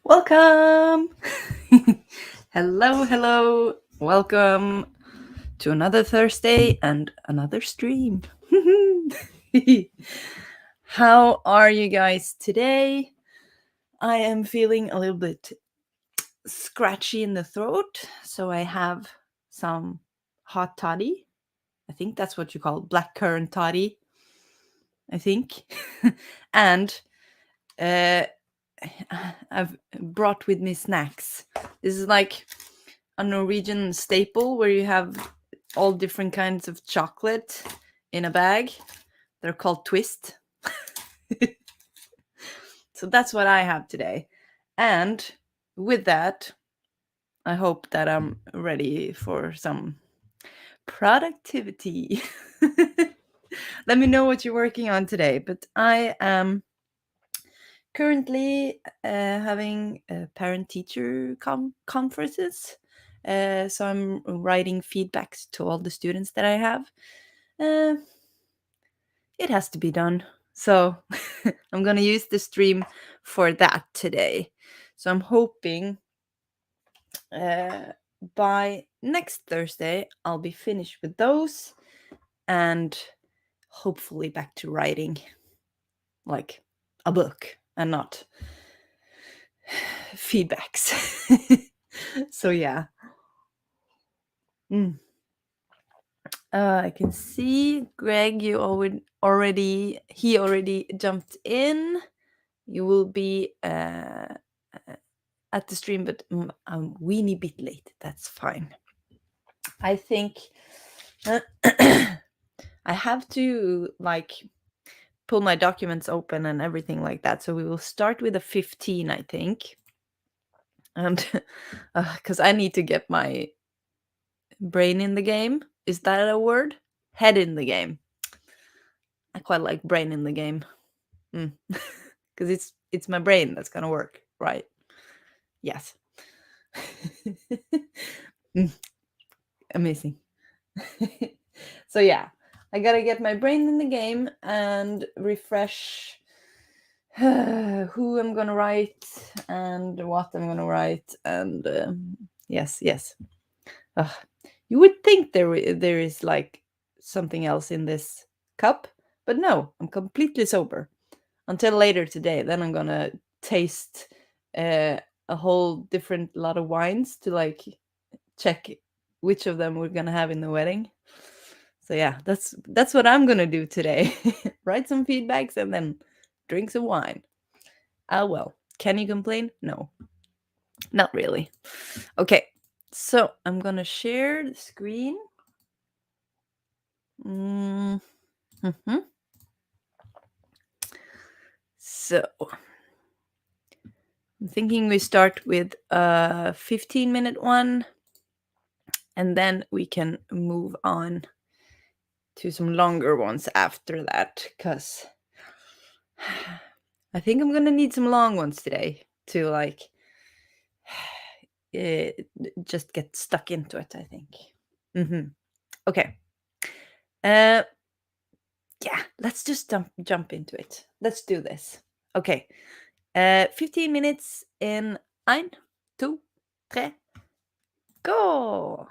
Welcome! Hello. Welcome to another Thursday and another stream. How are you guys today? I am feeling a little bit scratchy in the throat, so I have some hot toddy. I think that's what you call blackcurrant toddy. I think. And I've brought with me snacks. This is like a Norwegian staple where you have all different kinds of chocolate in a bag. They're called twist. So that's what I have today. And with that, I hope that I'm ready for some productivity. Let me know what you're working on today. But I am currently having parent-teacher conferences. So I'm writing feedbacks to all the students that I have. It has to be done. So I'm going to use the stream for that today. So I'm hoping by next Thursday, I'll be finished with those and hopefully back to writing like a book and not feedbacks. So yeah. I can see Greg, you already jumped in. You will be at the stream, but a weeny bit late. That's fine. I think I have to like pull my documents open and everything like that. So we will start with a 15, I think. And because I need to get my brain in the game. Is that a word? Head in the game. I quite like brain in the game. Because it's my brain that's gonna work, right? Yes. Amazing. So yeah, I gotta get my brain in the game and refresh who I'm gonna write and what I'm gonna write, and yes. You would think there is like something else in this cup, but no, I'm completely sober until later today. Then I'm gonna taste a whole different lot of wines to like check which of them we're gonna have in the wedding. So yeah, that's what I'm gonna do today. Write some feedbacks and then drink some wine. Ah well, can you complain? No, not really. Okay, so I'm gonna share the screen. Mm-hmm. So I'm thinking we start with a 15-minute one, and then we can move on to some longer ones after that, because I think I'm gonna need some long ones today to like just get stuck into it, I think. Okay. Yeah, let's just jump into it. Let's do this. Okay. 15 minutes in 1, 2, 3, go!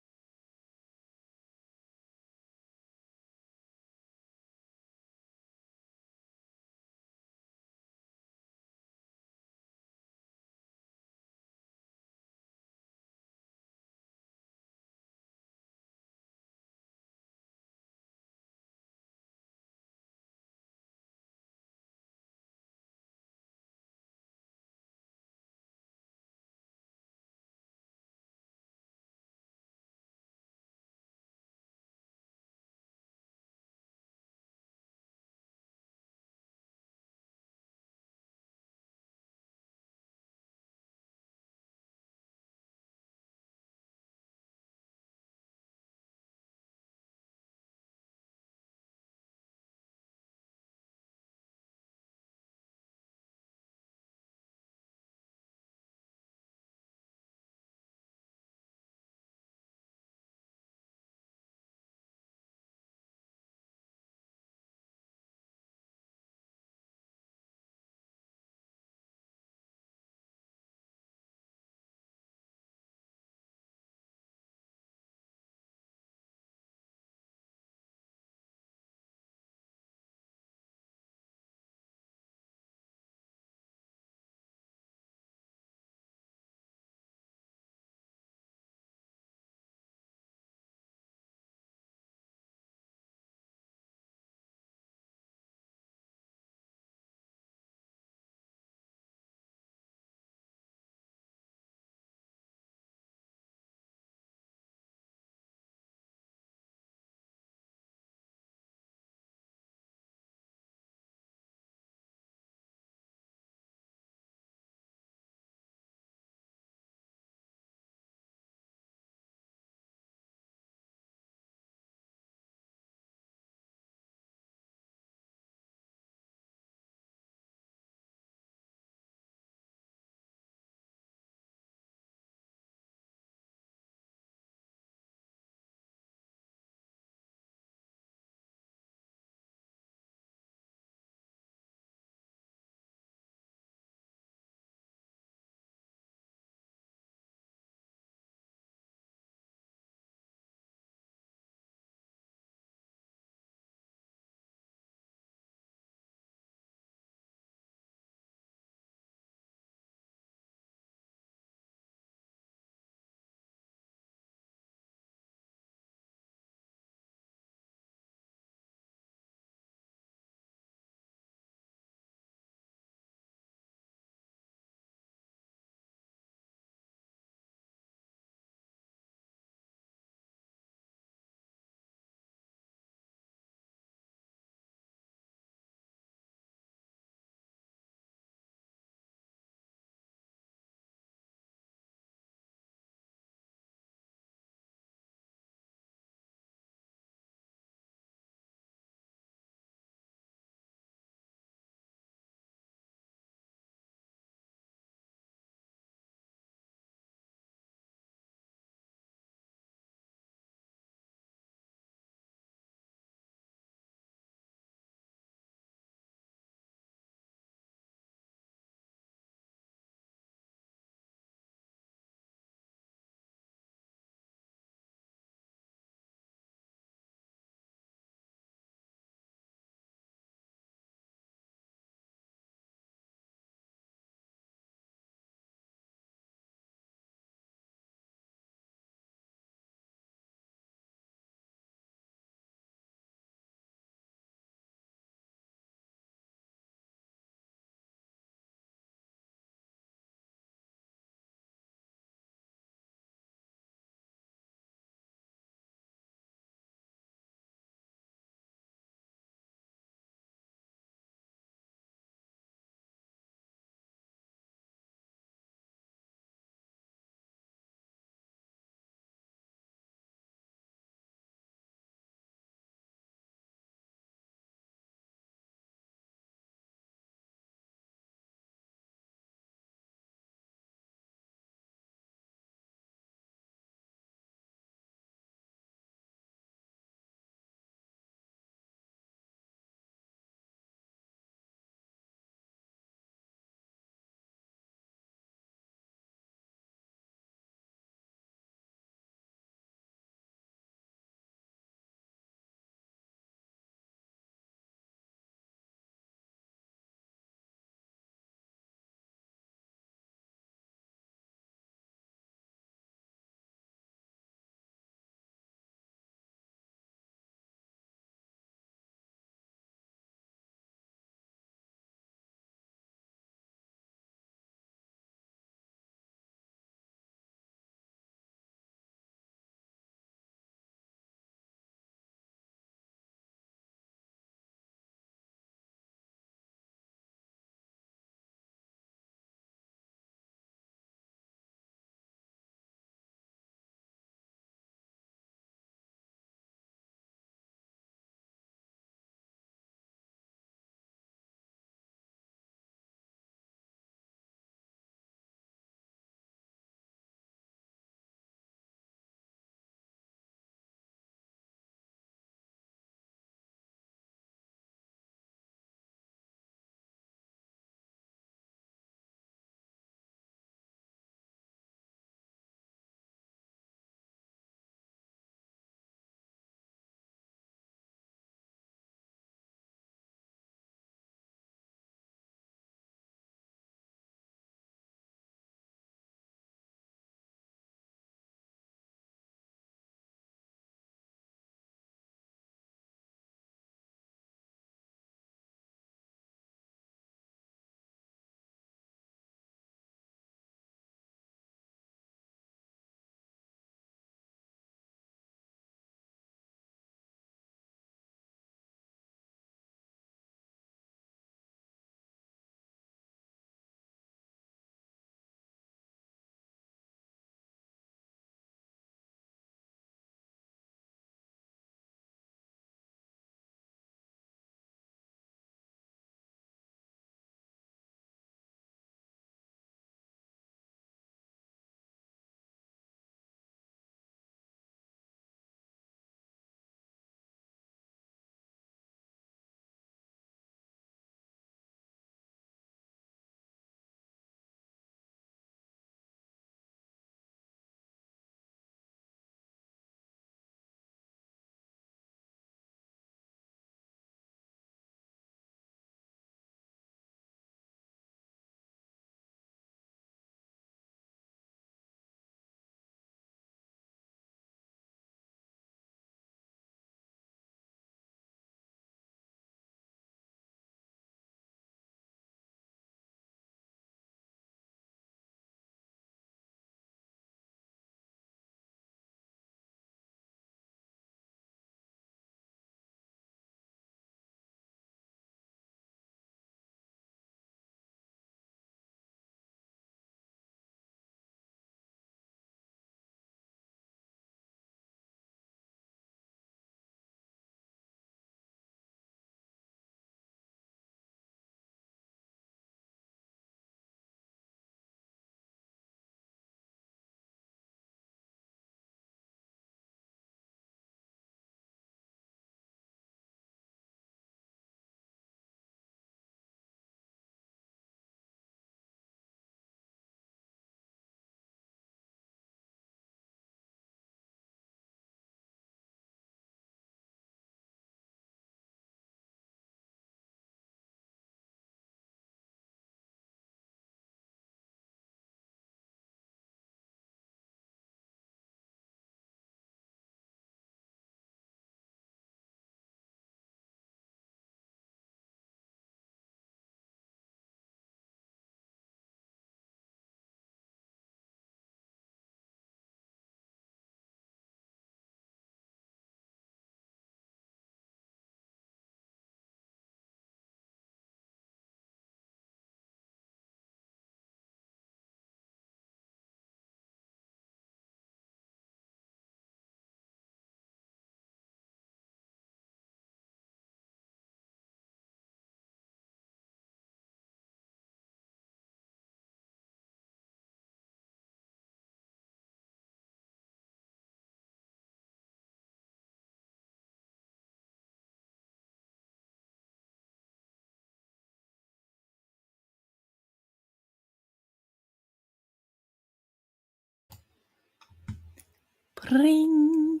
Ring.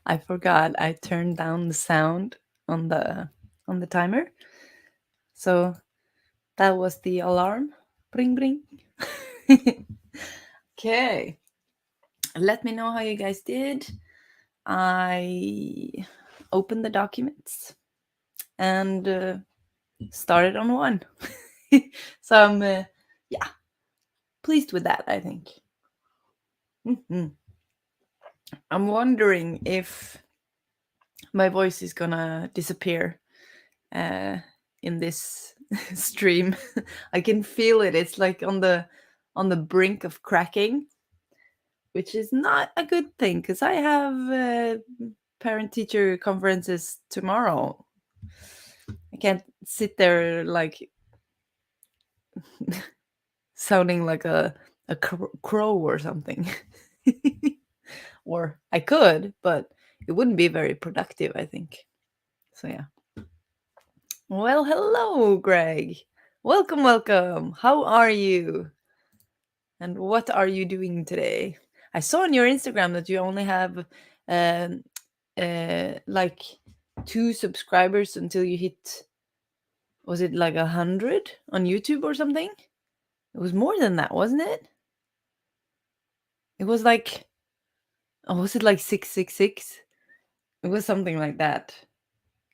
I forgot I turned down the sound on the timer. So that was the alarm. Bring bring. Okay. Let me know how you guys did. I opened the documents and started on one. So I'm pleased with that, I think. Mm-hmm. I'm wondering if my voice is gonna disappear in this stream. I can feel it. It's like on the brink of cracking, which is not a good thing because I have parent-teacher conferences tomorrow. I can't sit there like sounding like a crow or something. Or I could, but it wouldn't be very productive, I think. So yeah. Well, hello, Greg. Welcome, welcome. How are you? And what are you doing today? I saw on your Instagram that you only have um, like 2 subscribers until you hit, was it like 100 on YouTube or something? It was more than that, wasn't it? It was like, oh, was it like 666? It was something like that.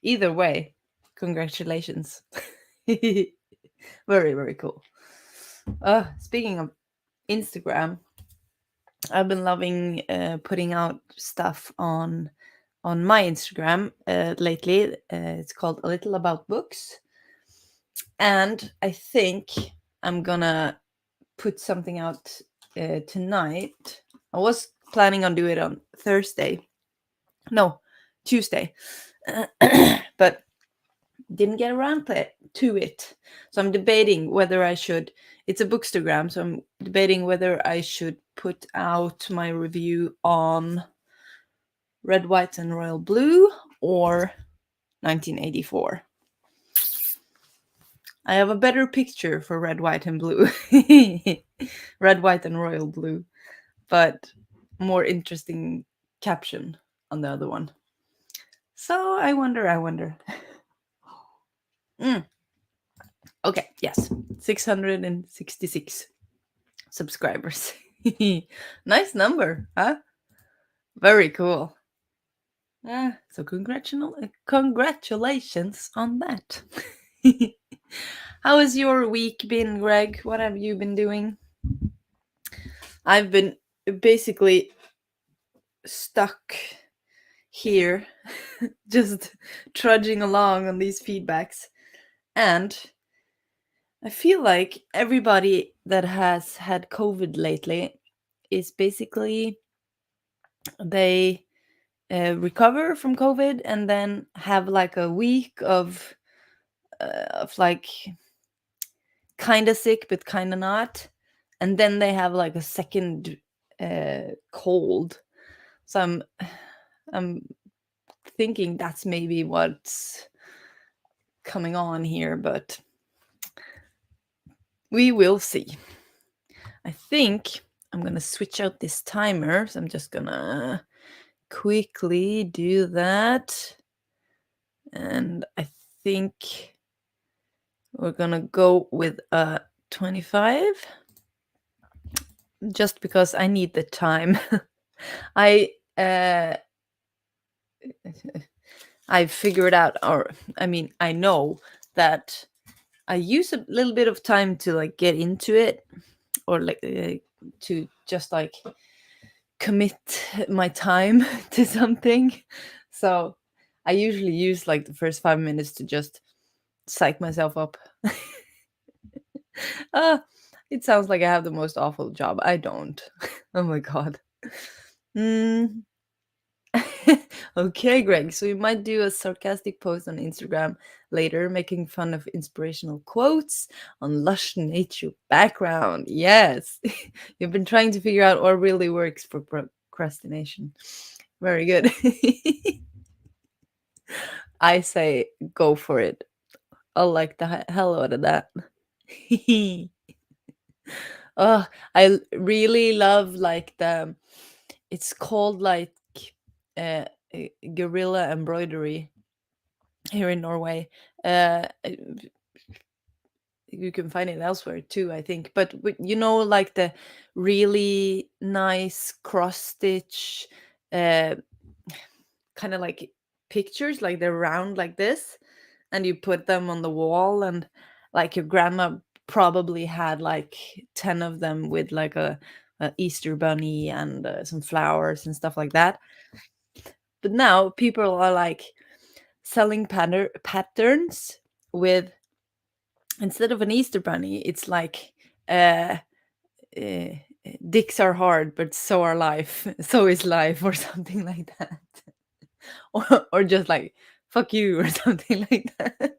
Either way, congratulations. Very, very cool. Speaking of Instagram, I've been loving putting out stuff on my Instagram lately. It's called A Little About Books, and I think I'm gonna put something out tonight. I was planning on doing it on Tuesday, but didn't get around to it. So I'm debating whether I should. It's a bookstagram, so I'm debating whether I should put out my review on Red, White, and Royal Blue or 1984. I have a better picture for Red, White, and Blue. Red, White, and Royal Blue, but more interesting caption on the other one. So I wonder. Okay, yes, 666 subscribers. Nice number, huh? Very cool. So congratulations on that. How has your week been, Greg? What have you been doing? I've been basically stuck here, just trudging along on these feedbacks. And I feel like everybody that has had COVID lately is basically they recover from COVID and then have like a week of like kind of sick but kind of not, and then they have like a second cold. So I'm thinking that's maybe what's coming on here, but we will see. I think I'm gonna switch out this timer, so I'm just gonna quickly do that, and I think we're gonna go with a 25 just because I need the time. I figured out, or I mean, I know that I use a little bit of time to like get into it, or like to just like commit my time to something. So I usually use like the first 5 minutes to just psych myself up. It sounds like I have the most awful job. I don't. Oh my god. Okay, Greg. So you might do a sarcastic post on Instagram later, making fun of inspirational quotes on lush nature background. Yes. You've been trying to figure out what really works for procrastination. Very good. I say go for it. I'll like the hell out of that. Oh, I really love like it's called like uh, guerrilla embroidery here in Norway. You can find it elsewhere too, I think. But you know, like the really nice cross stitch, uh, kind of like pictures, like they're round like this, and you put them on the wall, and like your grandma probably had like 10 of them with like a Easter bunny and some flowers and stuff like that. But now people are like selling patterns with, instead of an Easter bunny, it's like uh, uh dicks are hard, but so are life. So is life, or something like that. Or just like fuck you, or something like that.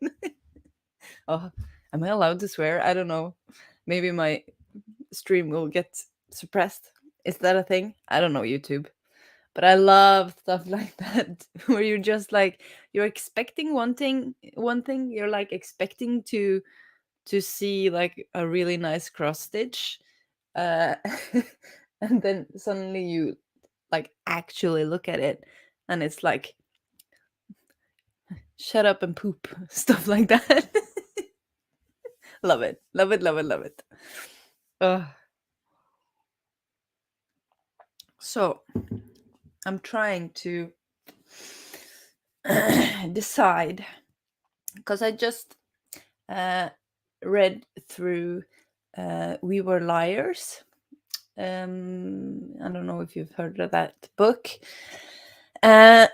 Oh, am I allowed to swear? I don't know. Maybe my stream will get suppressed. Is that a thing? I don't know, YouTube. But I love stuff like that, where you're just like, you're expecting one thing, you're like expecting to see like a really nice cross stitch, uh and then suddenly you like actually look at it, and it's like shut up and poop, stuff like that. Love it, love it, love it, love it. uh, so I'm trying to decide, because I just uh read through We Were Liars. I don't know if you've heard of that book. uh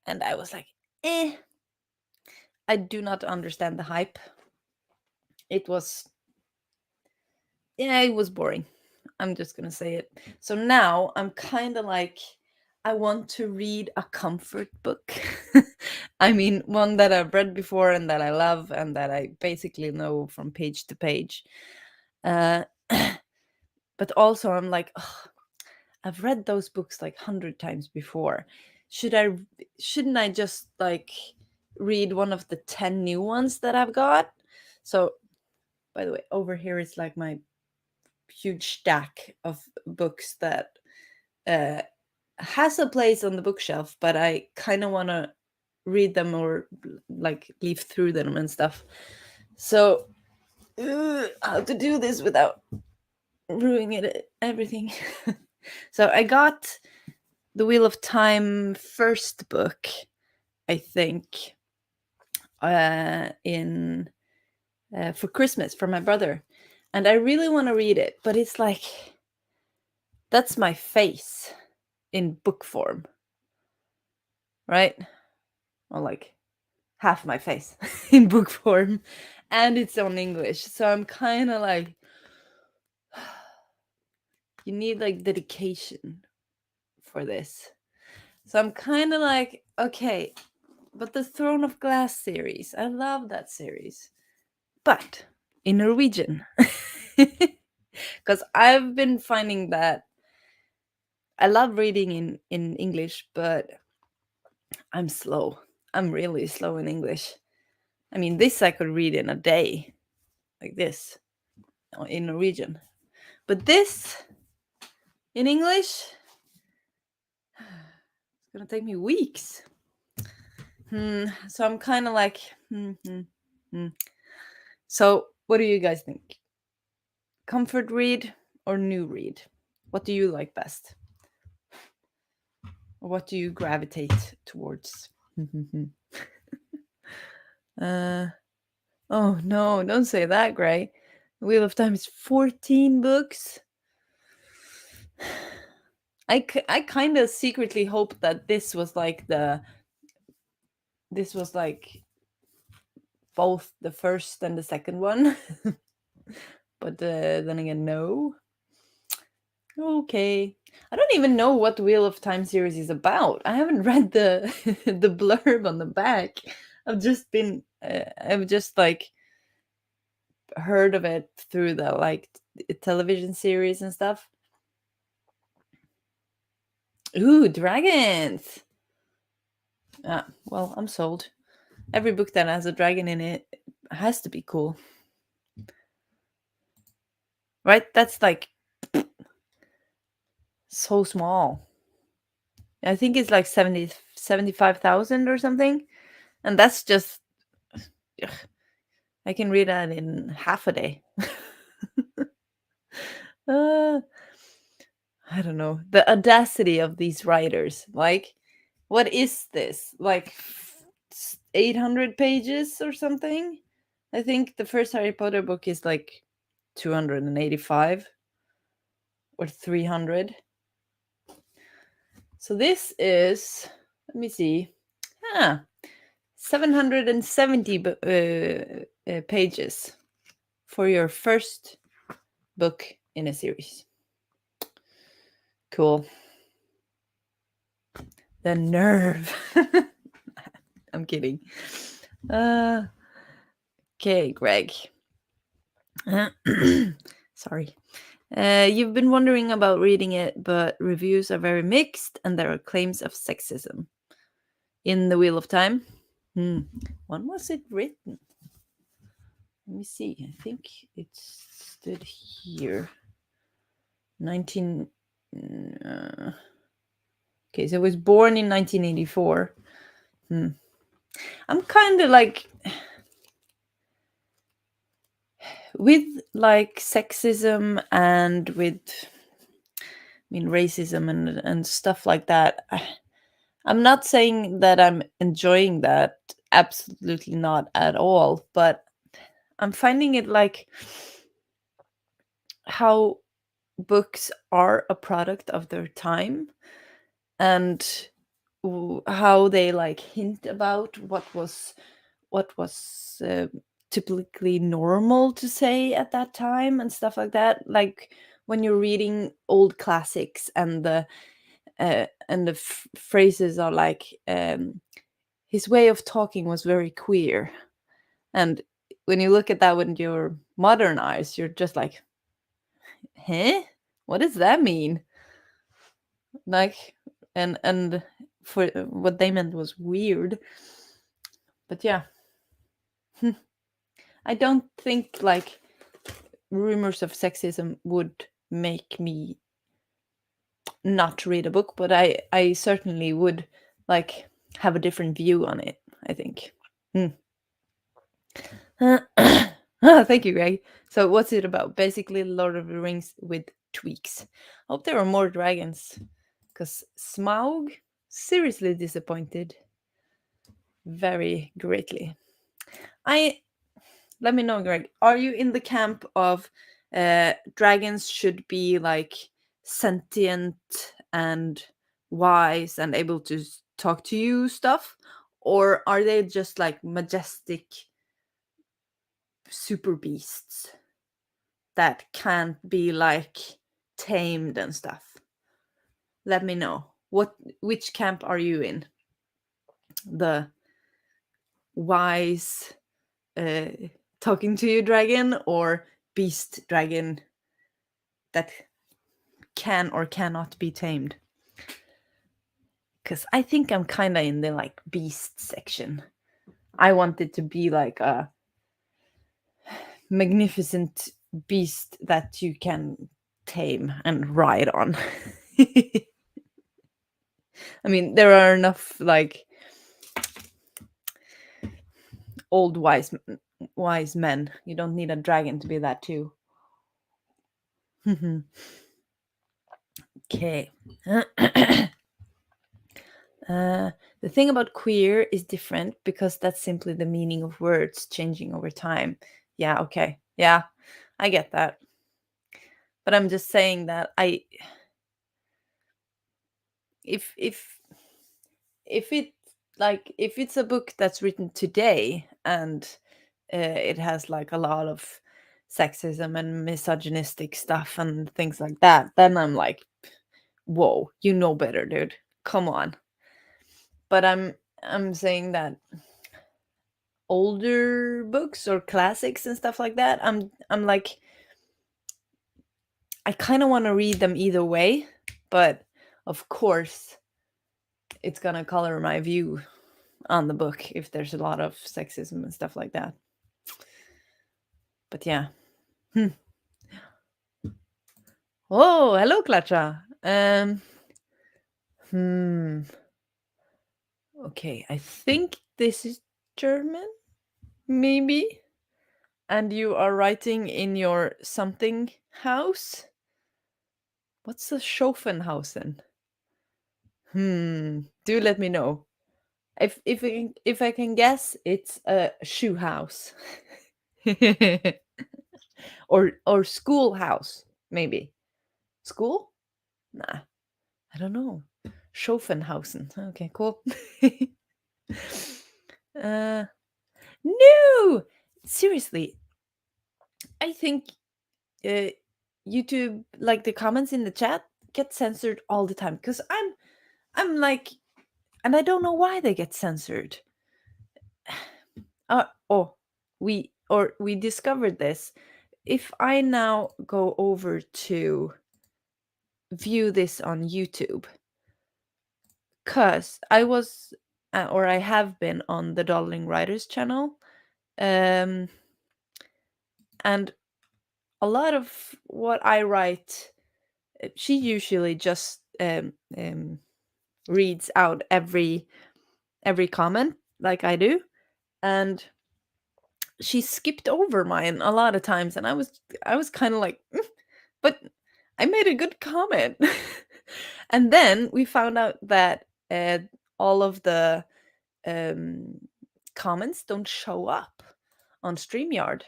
and I was like, I do not understand the hype. It was, yeah, it was boring. I'm just gonna say it. So now I'm kind of like, I want to read a comfort book. I mean, one that I've read before and that I love and that I basically know from page to page. Uh, but also I'm like, "Ugh, I've read those books like 100 times before. Shouldn't I just like read one of the 10 new ones that I've got?" So, by the way, over here is like my huge stack of books that uh, has a place on the bookshelf, but I kind of want to read them or like leaf through them and stuff. So, how to do this without ruining everything? So I got the Wheel of Time first book, I think, in for Christmas from my brother, and I really want to read it, but it's like, that's my face in book form, right? Or like half my face in book form, and it's on English. So I'm kind of like, you need like dedication for this. So I'm kind of like, okay, but the Throne of Glass series, I love that series, but in Norwegian. Because I've been finding that I love reading in English, but I'm slow. I'm really slow in English. I mean, this I could read in a day, like this, in Norwegian. But this in English, it's gonna take me weeks. So I'm kind of like, hmm. So, what do you guys think? Comfort read or new read? What do you like best? Or what do you gravitate towards? uh, oh no, don't say that, Gray. Wheel of Time is 14 books. I kind of secretly hope that this was like both the first and the second one. But then again, no. Okay. I don't even know what Wheel of Time series is about. I haven't read the the blurb on the back. I've just like heard of it through the like television series and stuff. Ooh, dragons. Ah, well, I'm sold. Every book that has a dragon in it has to be cool. right? That's like so small. I think it's like 75,000 or something. And that's just, ugh, I can read that in half a day. uh, I don't know. The audacity of these writers. Like, what is this? Like 800 pages or something? I think the first Harry Potter book is like 285 or 300. So this is, let me see. Ah, 770 pages for your first book in a series. Cool. The nerve. I'm kidding. Okay, Greg. Sorry. You've been wondering about reading it, but reviews are very mixed and there are claims of sexism. In The Wheel of Time? When was it written? Let me see. I think it stood here. 19. Okay, so it was born in 1984. I'm kind of like, with like sexism and with, I mean, racism and stuff like that. I'm not saying that I'm enjoying that. Absolutely not at all. But I'm finding it like how books are a product of their time, and how they like hint about what was typically normal to say at that time and stuff like that. Like when you're reading old classics and the phrases are like, his way of talking was very queer, and when you look at that with your modern eyes, you're just like, huh, what does that mean? Like, and for what they meant was weird. But yeah, I don't think like rumors of sexism would make me not read a book, but I certainly would like have a different view on it, I think. Thank you, Greg. So what's it about? Basically Lord of the Rings with tweaks. Hope there are more dragons, because Smaug, seriously disappointed very greatly. Let me know, Greg. Are you in the camp of dragons should be like sentient and wise and able to talk to you stuff? Or are they just like majestic super beasts that can't be like tamed and stuff? Let me know. Which camp are you in? The wise talking to you dragon, or beast dragon that can or cannot be tamed? Because I think I'm kind of in the like beast section. I want it to be like a magnificent beast that you can tame and ride on. I mean, there are enough like old wise men. You don't need a dragon to be that too. Okay. The thing about queer is different because that's simply the meaning of words changing over time. Yeah, okay. Yeah, I get that. But I'm just saying that if it like if it's a book that's written today and it has like a lot of sexism and misogynistic stuff and things like that, then I'm like, whoa, you know better, dude. Come on. But I'm saying that older books or classics and stuff like that, I'm like, I kind of want to read them either way, but of course it's gonna color my view on the book if there's a lot of sexism and stuff like that. But yeah. Oh, hello, Klacha. Hmm. Okay, I think this is German, maybe. And you are writing in your something house. What's a Schoffenhausen? Do let me know. If I can guess, it's a shoe house. Or schoolhouse, maybe. School? Nah, I don't know. Schoffenhausen. Okay, cool. uh, no, seriously, I think uh, YouTube, like the comments in the chat, get censored all the time because I'm like, and I don't know why they get censored. Oh, we discovered this. If I now go over to view this on YouTube, because I was or I have been on the Darling Writers channel, um, and a lot of what I write, she usually just reads out every comment like I do, and she skipped over mine a lot of times, and I was kind of like, but I made a good comment. And then we found out that all of the um, comments don't show up on StreamYard.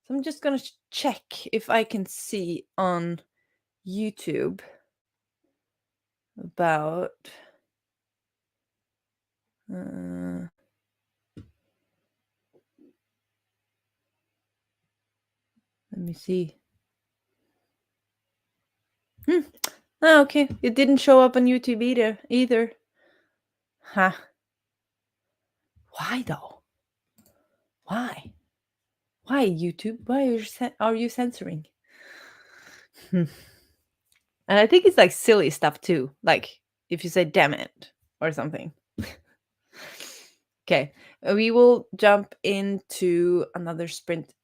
So I'm just gonna check if I can see on YouTube about. Uh, Let me see. Hmm. Oh, okay. It didn't show up on YouTube either. Huh. Why though? Why? Why YouTube? Why are you censoring? Hmm. And I think it's like silly stuff too. Like if you say damn it or something. Okay. We will jump into another sprint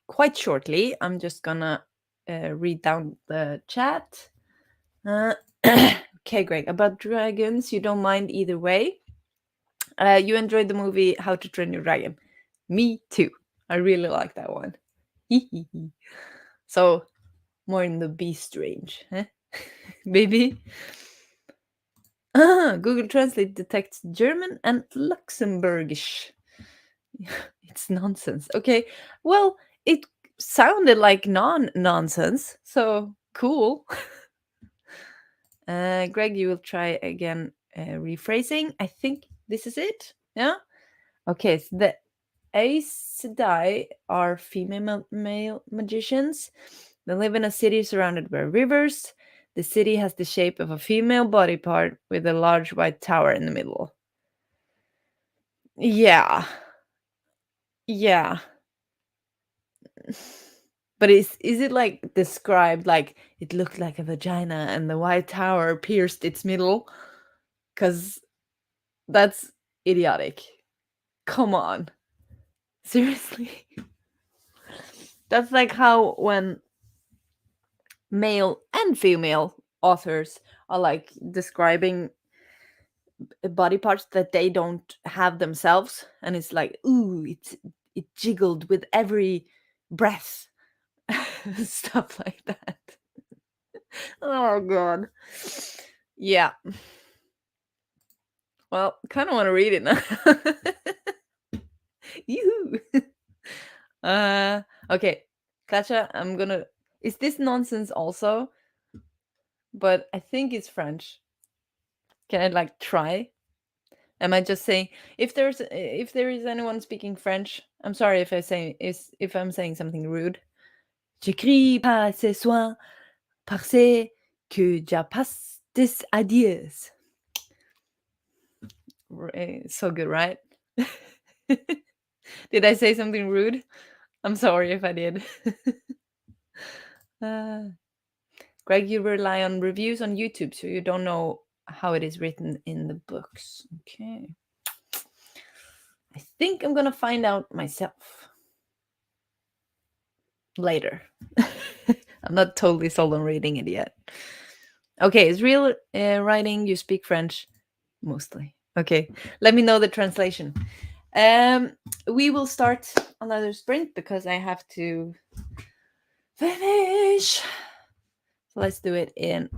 quite shortly. I'm just gonna read down the chat. Uh, okay, Greg. About dragons, you don't mind either way. You enjoyed the movie How to Train Your Dragon. Me too. I really like that one. So more in the beast range, eh? Maybe. Google Translate detects German and Luxembourgish. It's nonsense. Okay. Well, it sounded like nonsense. So cool. Greg, you will try again rephrasing. I think this is it. Yeah. Okay. So the Aes Sedai are female male magicians. They live in a city surrounded by rivers. The city has the shape of a female body part with a large white tower in the middle. Yeah. Yeah. But is it like described like it looked like a vagina and the white tower pierced its middle? Cuz that's idiotic. Come on. Seriously? That's like how when male and female authors are like describing body parts that they don't have themselves, and it's like, ooh, it jiggled with every breath. Stuff like that. Oh god. Yeah. Well, kind of want to read it now. Yoo. Okay. Katja, I'm gonna. Is this nonsense also? But I think it's French. Can I like try? Am I just saying if there is anyone speaking French? I'm sorry if I say is if I'm saying something rude. J'écris pas ce soir parce que j'ai pas des ideas. So good, right? Did I say something rude? I'm sorry if I did. uh, Greg, you rely on reviews on YouTube, so you don't know how it is written in the books. Okay. I think I'm gonna find out myself later. I'm not totally sold on reading it yet. Okay, it's real writing. You speak French mostly. Okay, let me know the translation. We will start another sprint because I have to finish. So let's do it in.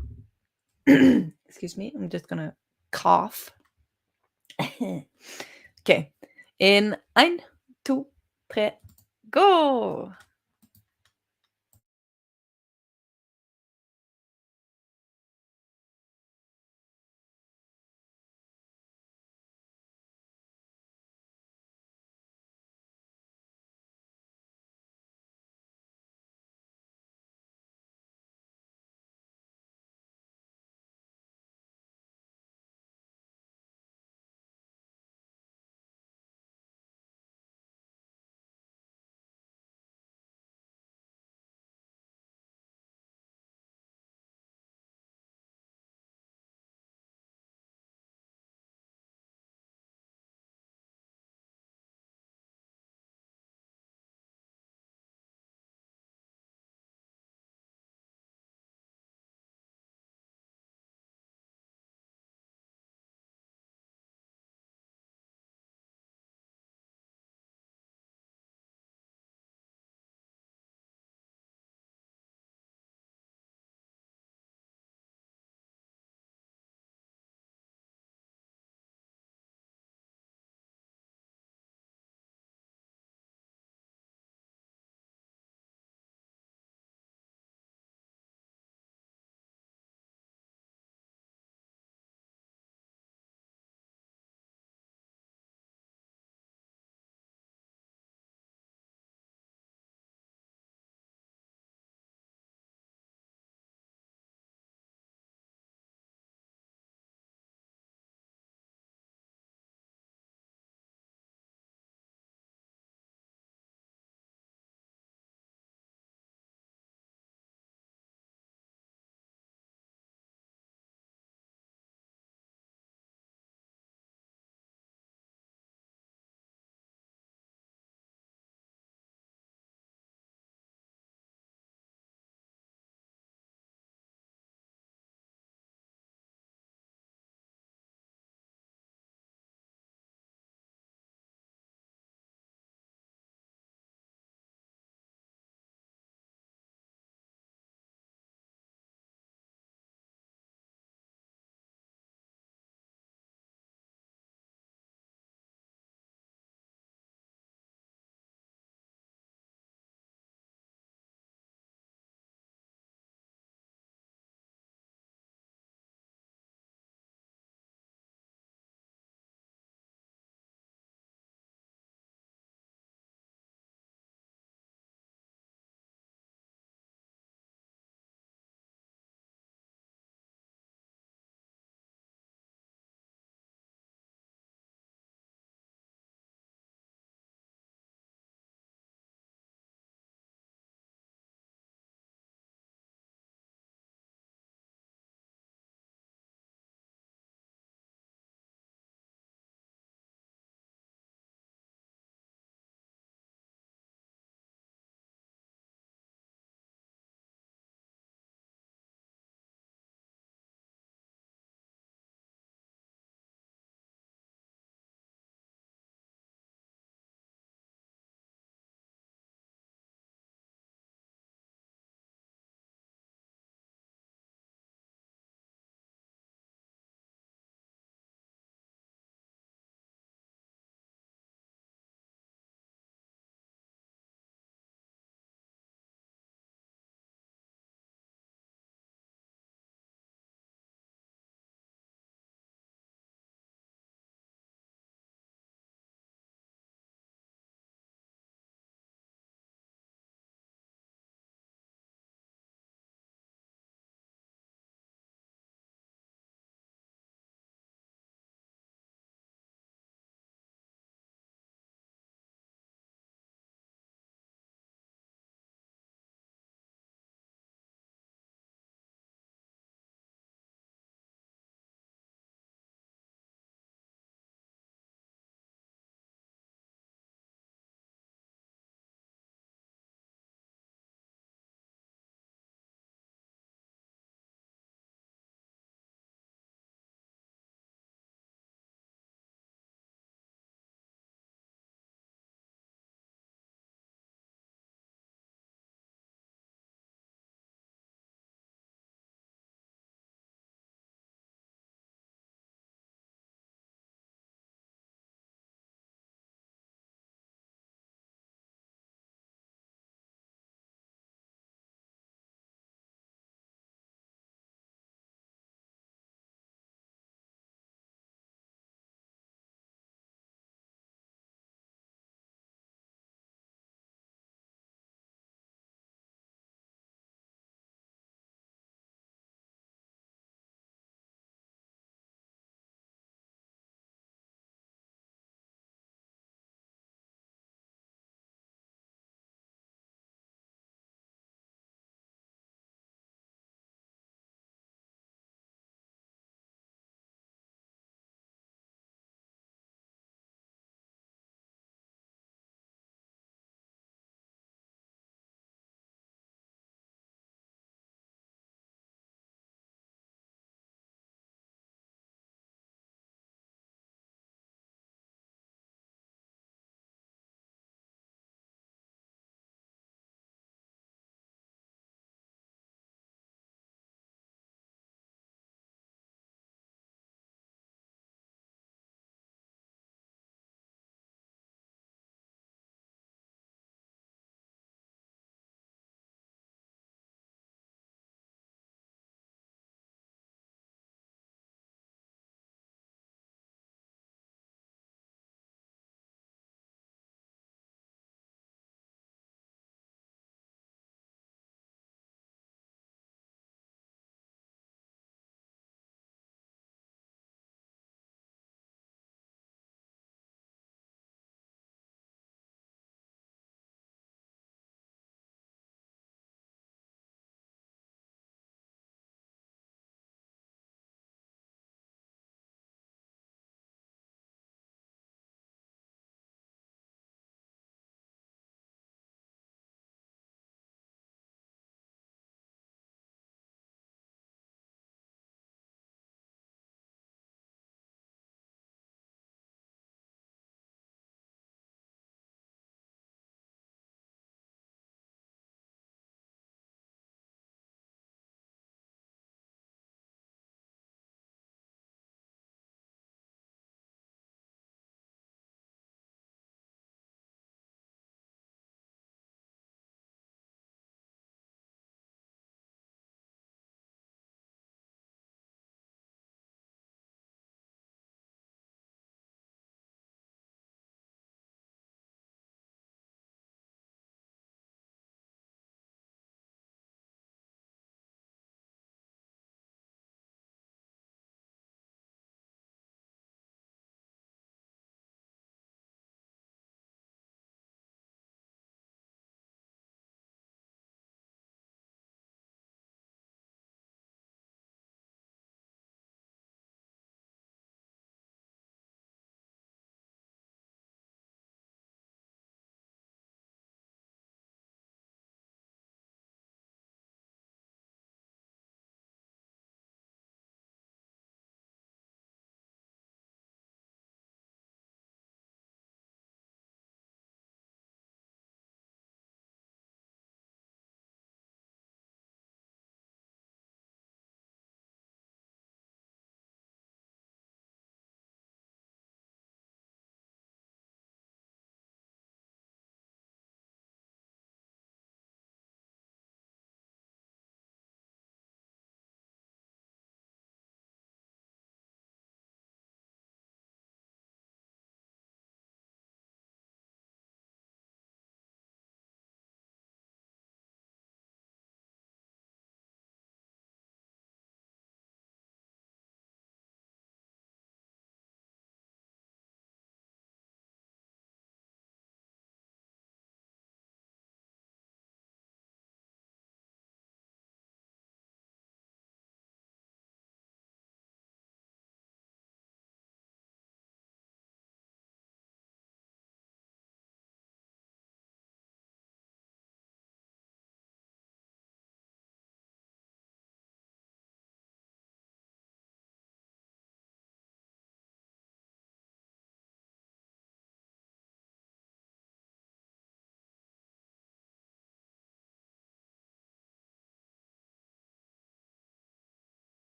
Excuse me. I'm just gonna cough. Okay. In 1, 2, 3, go!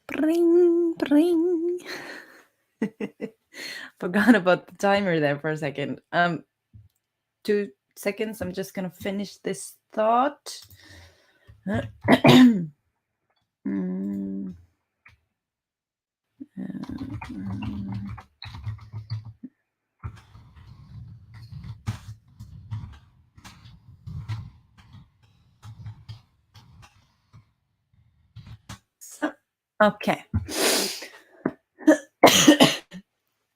Bring, bring. Forgot about the timer there for a second. 2 seconds. I'm just gonna finish this thought. Mm, so, okay.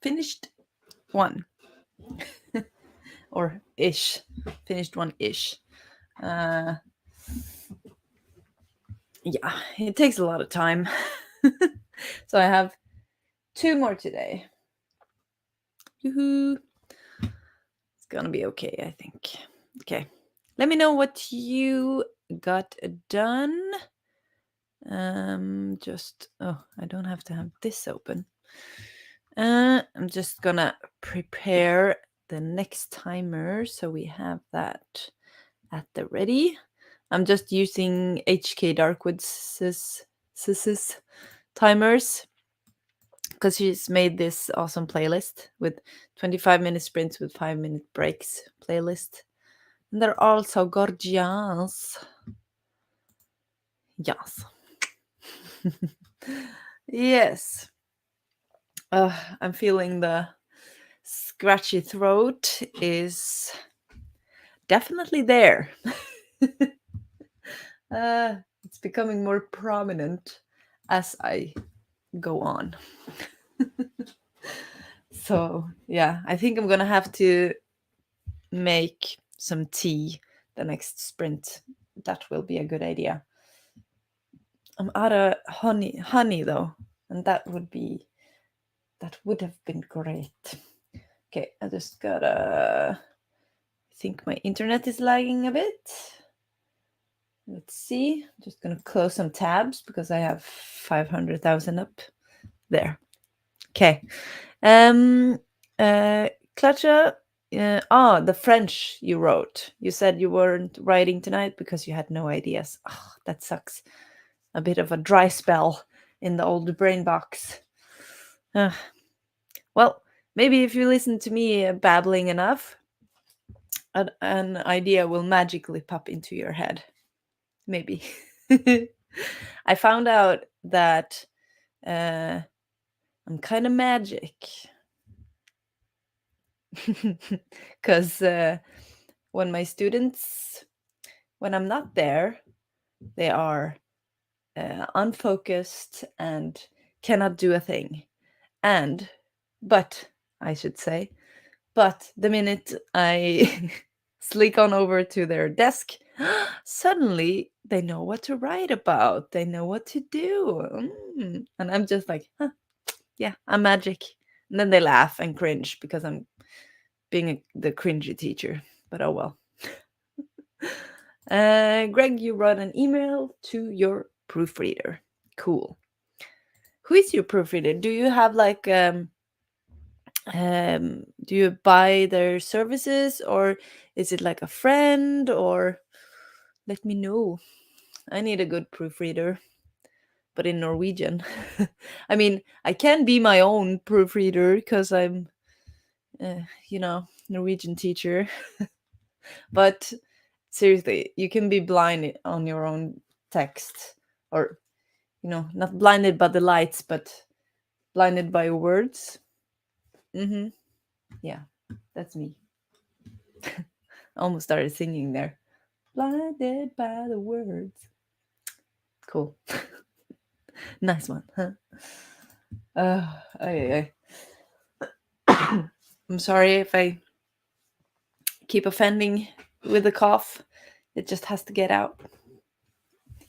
Finished one. Or ish. Finished one ish. Yeah, it takes a lot of time. So I have 2 more today. Yoo-hoo. It's gonna be okay, I think. Okay. Let me know what you got done. I don't have to have this open. I'm just gonna prepare the next timer so we have that at the ready. I'm just using HK Darkwood's timers because she's made this awesome playlist with 25-minute sprints with 5-minute breaks playlist. And they're all so gorgeous. Yes. Yes. I'm feeling the scratchy throat is definitely there. It's becoming more prominent as I go on. So, yeah, I think I'm gonna have to make some tea the next sprint. That will be a good idea. I'm out of honey though, and that would have been great. Okay, I just gotta. I think my internet is lagging a bit. Let's see. I'm just gonna close some tabs because I have 500,000 up there. Okay. Klatscha. The French you wrote. You said you weren't writing tonight because you had no ideas. Oh, that sucks. A bit of a dry spell in the old brain box. Well, maybe if you listen to me babbling enough, an idea will magically pop into your head. Maybe. I found out that I'm kind of magic. Because when I'm not there, they are unfocused and cannot do a thing. But the minute I sleek on over to their desk, suddenly they know what to write about. They know what to do. And I'm just like, huh, yeah, I'm magic. And then they laugh and cringe because I'm being the cringy teacher. But oh well. Greg, you wrote an email to your proofreader. Cool. Who is your proofreader? Do you have like do you buy their services, or is it like a friend? Or let me know. I need a good proofreader, but in Norwegian. I mean, I can be my own proofreader because I'm Norwegian teacher. But seriously, you can be blind on your own text, or not blinded by the lights, but blinded by your words. Yeah, that's me. Almost started singing there. Blinded by the words. Cool. Nice one, huh? I'm sorry if I keep offending with the cough. It just has to get out.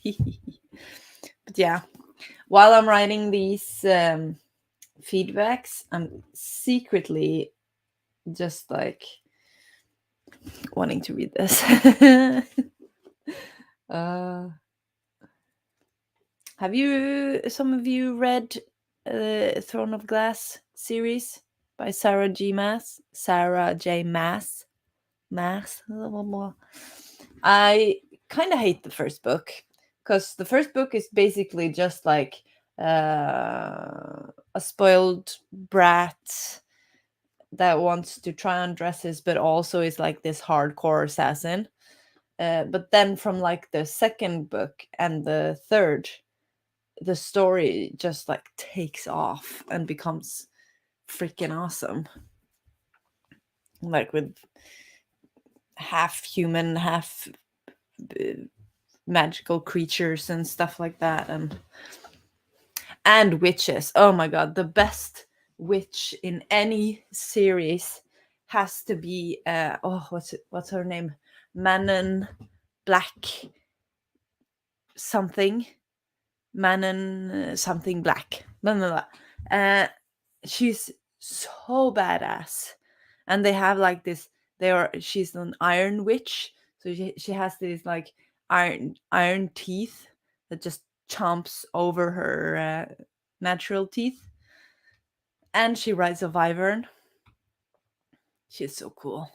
But yeah, while I'm writing these feedbacks, I'm secretly just like wanting to read this. Have some of you read Throne of Glass series by Sarah J. Maas? I kind of hate the first book because the first book is basically just like a spoiled brat that wants to try on dresses, but also is like this hardcore assassin. But then from like the second book and the third, the story just like takes off and becomes freaking awesome. Like with half human, half magical creatures and stuff like that, and witches. Oh my god, the best witch in any series has to be what's her name? Manon Black something. Manon something Black. Blah, blah, blah. She's so badass. And they have like this, she's an iron witch. So she has these like iron teeth that just chomps over her natural teeth. And she rides a wyvern. She's so cool.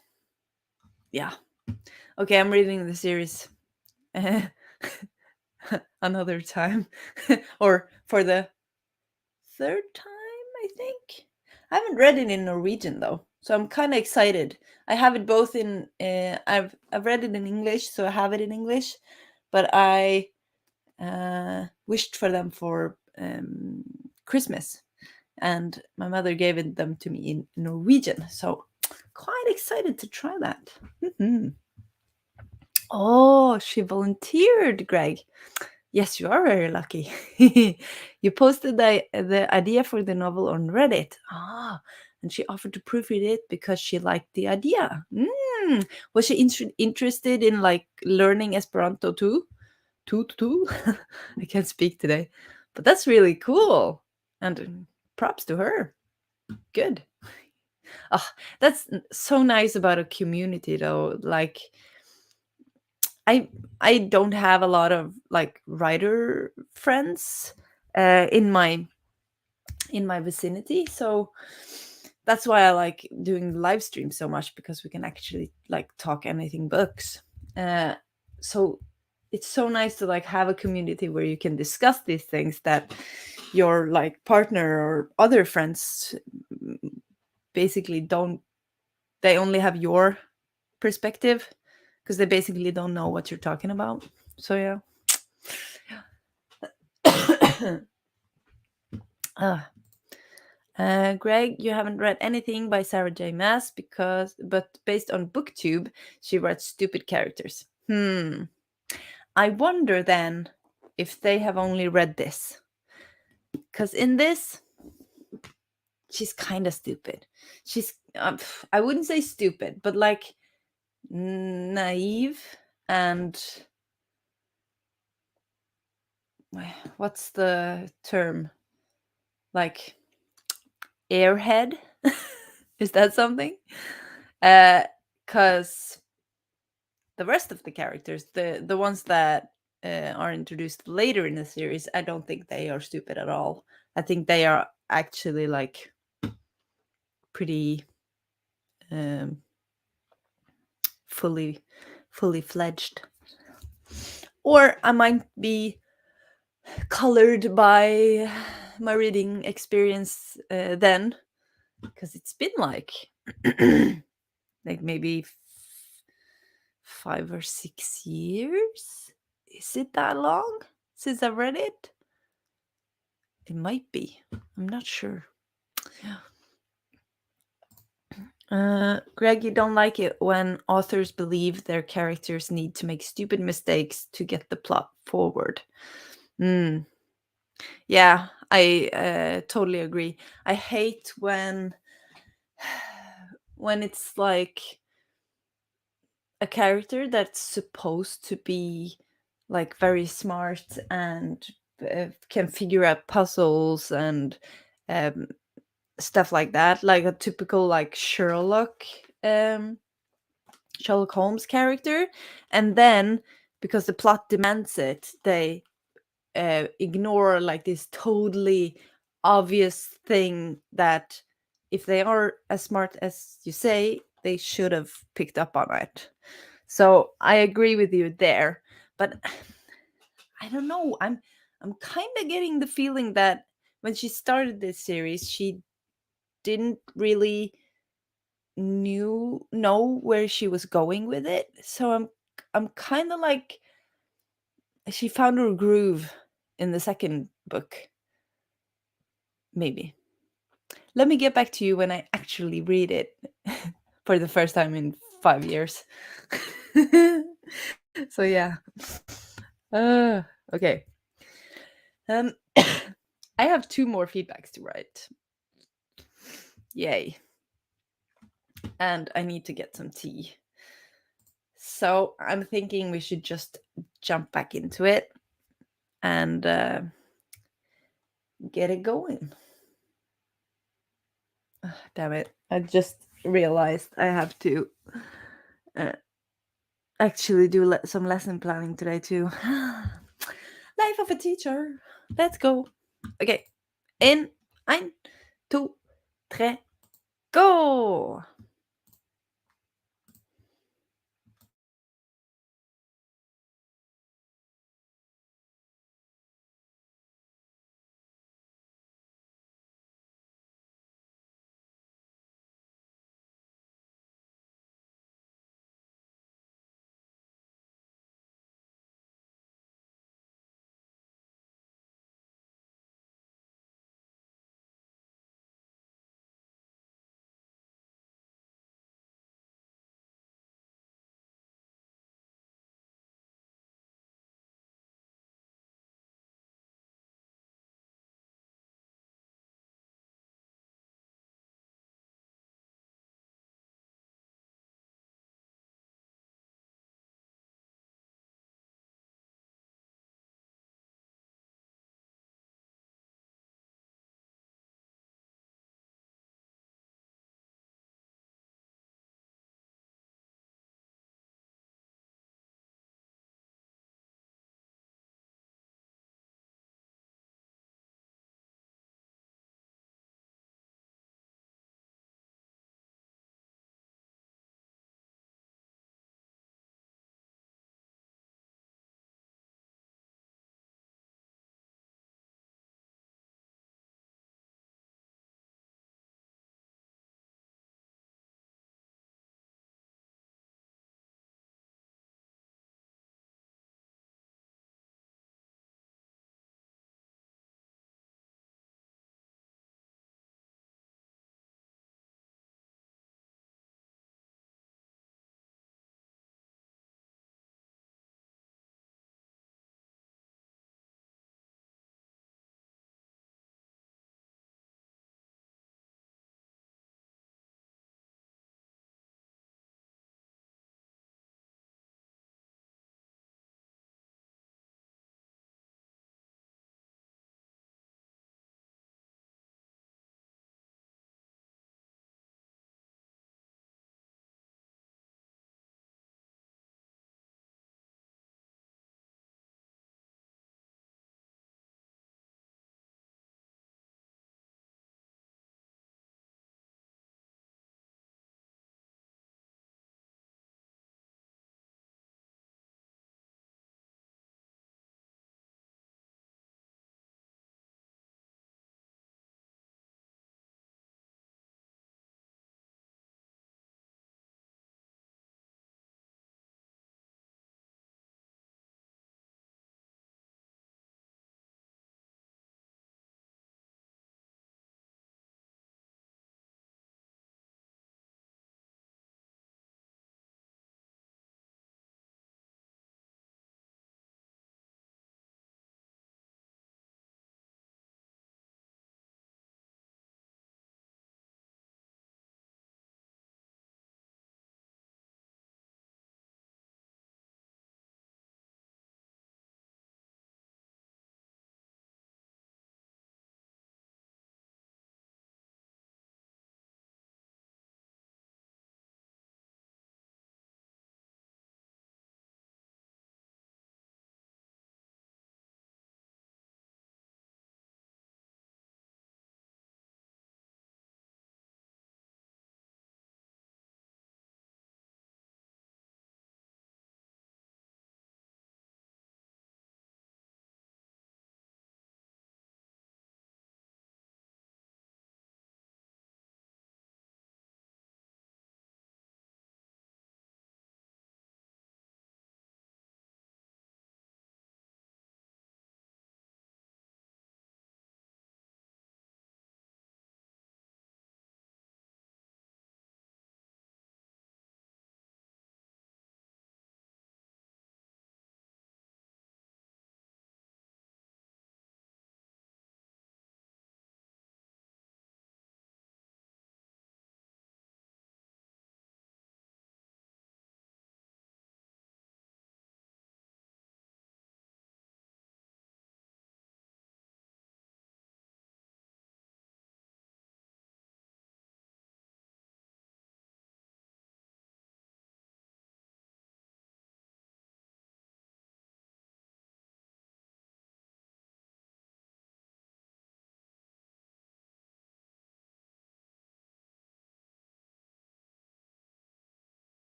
Yeah. Okay, I'm reading the series another time. Or for the third time, I think. I haven't read it in Norwegian though, so I'm kind of excited. I have it both in I've read it in English, so I have it in English, but I wished for them for Christmas, and my mother gave them to me in Norwegian, so quite excited to try that. Mm-hmm. Oh, she volunteered, Greg. Yes, you are very lucky. You posted the idea for the novel on Reddit. Ah, and she offered to proofread it because she liked the idea. Was she interested in like learning Esperanto too? Too? I can't speak today, but that's really cool. And props to her. Good. Oh, that's so nice about a community, though. Like, I don't have a lot of like writer friends in my vicinity, so that's why I like doing live stream so much, because we can actually like talk anything books. So it's so nice to like have a community where you can discuss these things that your like partner or other friends basically don't. They only have your perspective because they basically don't know what you're talking about. So yeah. Greg, you haven't read anything by Sarah J. Maas but based on BookTube, she writes stupid characters. I wonder then if they have only read this, because in this, she's kind of stupid. She's, I wouldn't say stupid, but like naive and what's the term? Like airhead. Is that something? Because the rest of the characters, the ones that are introduced later in the series, I don't think they are stupid at all. I think they are actually like pretty fully fledged. Or I might be colored by my reading experience then, because it's been like like maybe 5 or 6 years. Is it that long since I read it? It might be. I'm not sure. Greg, you don't like it when authors believe their characters need to make stupid mistakes to get the plot forward. Yeah, I totally agree. I hate when it's like a character that's supposed to be like very smart and can figure out puzzles and um, stuff like that, like a typical like Sherlock Holmes character, and then because the plot demands it, they ignore like this totally obvious thing that if they are as smart as you say, they should have picked up on it. So I agree with you there, but I don't know. I'm I'm kind of getting the feeling that when she started this series, she didn't really know where she was going with it. So I'm kind of like she found her groove in the second book. Maybe. Let me get back to you when I actually read it for the first time in 5 years. So yeah. Uh, okay. Um I have 2 more feedbacks to write. Yay. And I need to get some tea. So I'm thinking we should just jump back into it and get it going. Damn it. I just realized I have to actually do some lesson planning today too. Life of a teacher. Let's go. Okay. In, ein, two, tre, go.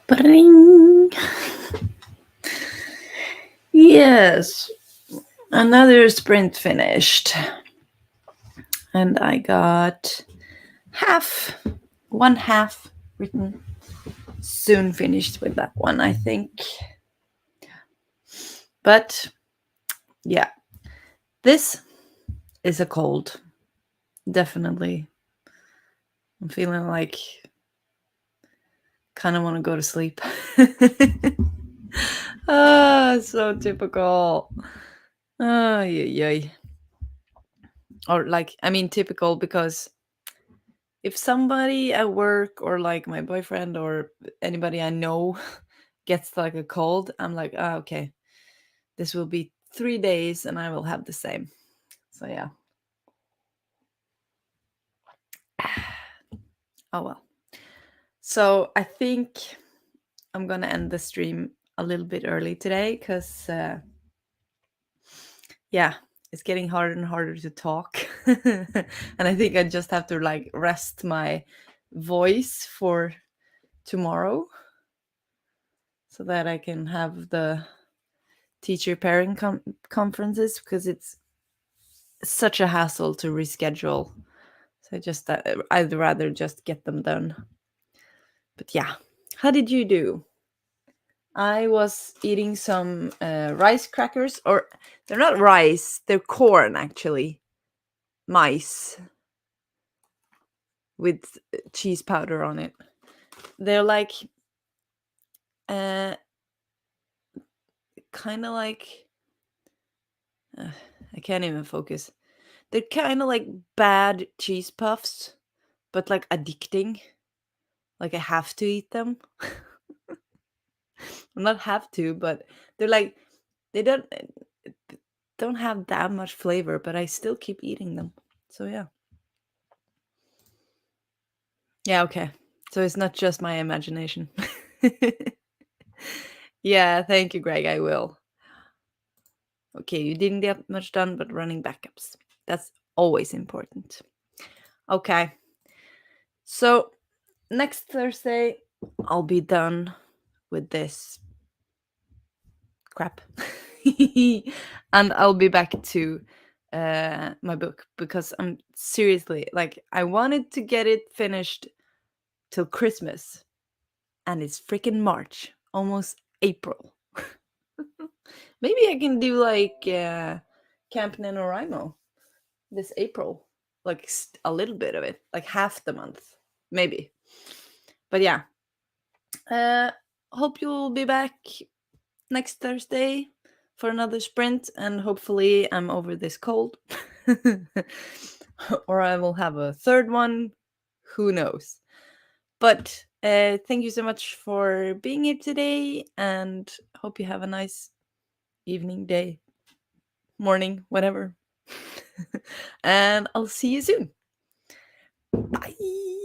Bring. Yes, another sprint finished. And I got one half written. Soon finished with that one, I think. But yeah, this is a cold. Definitely. I'm feeling like kind of want to go to sleep. So typical. Oh, yay. Or like, I mean, typical because if somebody at work or like my boyfriend or anybody I know gets like a cold, I'm like, okay, this will be 3 days and I will have the same. So yeah. Oh well. So I think I'm gonna end the stream a little bit early today because yeah, it's getting harder and harder to talk. And I think I just have to like rest my voice for tomorrow so that I can have the teacher pairing conferences because it's such a hassle to reschedule. So I'd rather just get them done. But yeah, how did you do? I was eating some rice crackers, or they're not rice, they're corn actually. Mice with cheese powder on it. They're like kind of like I can't even focus. They're kind of like bad cheese puffs, but like addicting. Like I have to eat them. Well, not have to, but they're like they don't have that much flavor, but I still keep eating them. So yeah. Yeah, okay. So it's not just my imagination. Yeah, thank you, Greg. I will. Okay, you didn't get much done, but running backups. That's always important. Okay. So next Thursday, I'll be done with this crap. And I'll be back to my book because I'm seriously like, I wanted to get it finished till Christmas, and it's freaking March, almost April. Maybe I can do like Camp NaNoWriMo this April, like a little bit of it, like half the month, maybe. But yeah, uh, hope you'll be back next Thursday for another sprint, and hopefully I'm over this cold, or I will have a third one. Who knows? But thank you so much for being here today, and hope you have a nice evening, day, morning, whatever. And I'll see you soon. Bye.